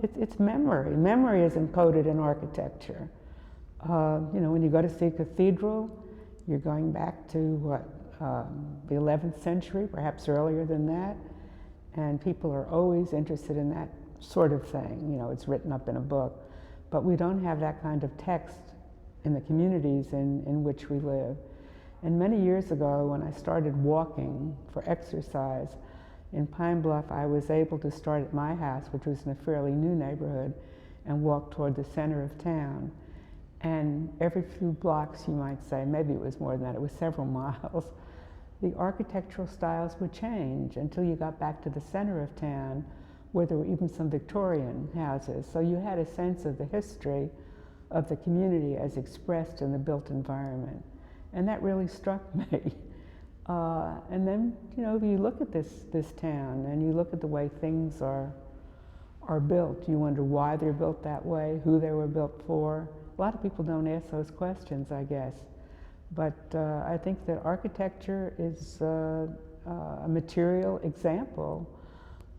It's memory. Memory is encoded in architecture. When you go to see a cathedral, you're going back to what, the 11th century, perhaps earlier than that, and people are always interested in that sort of thing. It's written up in a book, but we don't have that kind of text in the communities in which we live. And many years ago, when I started walking for exercise in Pine Bluff, I was able to start at my house, which was in a fairly new neighborhood, and walk toward the center of town. And every few blocks, you might say, maybe it was more than that, it was several miles, the architectural styles would change until you got back to the center of town, where there were even some Victorian houses. So you had a sense of the history of the community as expressed in the built environment. And that really struck me. And then, you look at this town and you look at the way things are built. You wonder why they're built that way, who they were built for. A lot of people don't ask those questions, I guess. But I think that architecture is a material example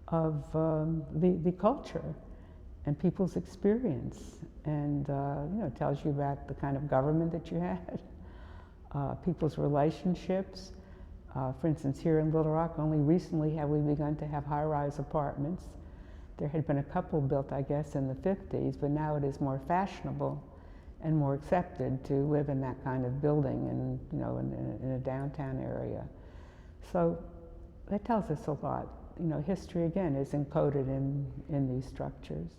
of the culture and people's experience. And it tells you about the kind of government that you had, people's relationships. For instance, here in Little Rock, only recently have we begun to have high-rise apartments. There had been a couple built, I guess, in the 50s, but now it is more fashionable and more accepted to live in that kind of building in a downtown area. So that tells us a lot. History, again, is encoded in these structures.